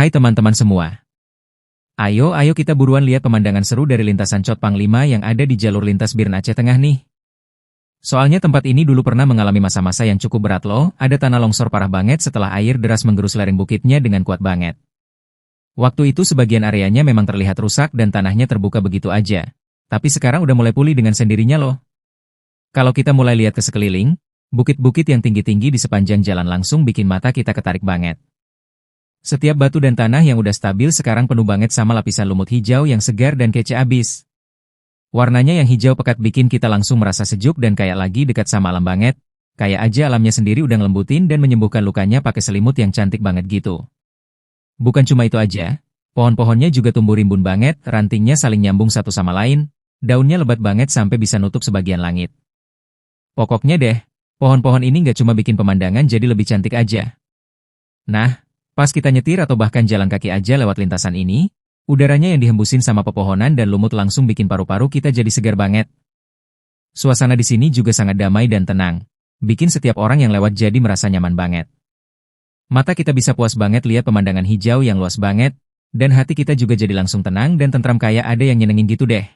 Hai teman-teman semua. Ayo kita buruan lihat pemandangan seru dari lintasan Chot Pang 5 yang ada di jalur lintas Birn Aceh Tengah nih. Soalnya tempat ini dulu pernah mengalami masa-masa yang cukup berat loh, ada tanah longsor parah banget setelah air deras menggerus lereng bukitnya dengan kuat banget. Waktu itu sebagian areanya memang terlihat rusak dan tanahnya terbuka begitu aja. Tapi sekarang udah mulai pulih dengan sendirinya loh. Kalau kita mulai lihat ke sekeliling, bukit-bukit yang tinggi-tinggi di sepanjang jalan langsung bikin mata kita ketarik banget. Setiap batu dan tanah yang udah stabil sekarang penuh banget sama lapisan lumut hijau yang segar dan kece abis. Warnanya yang hijau pekat bikin kita langsung merasa sejuk dan kayak lagi dekat sama alam banget. Kayak aja alamnya sendiri udah ngelembutin dan menyembuhkan lukanya pakai selimut yang cantik banget gitu. Bukan cuma itu aja, pohon-pohonnya juga tumbuh rimbun banget, rantingnya saling nyambung satu sama lain, daunnya lebat banget sampai bisa nutup sebagian langit. Pokoknya deh, pohon-pohon ini nggak cuma bikin pemandangan jadi lebih cantik aja. Nah, pas kita nyetir atau bahkan jalan kaki aja lewat lintasan ini, udaranya yang dihembusin sama pepohonan dan lumut langsung bikin paru-paru kita jadi segar banget. Suasana di sini juga sangat damai dan tenang, bikin setiap orang yang lewat jadi merasa nyaman banget. Mata kita bisa puas banget lihat pemandangan hijau yang luas banget, dan hati kita juga jadi langsung tenang dan tentram kayak ada yang nyenengin gitu deh.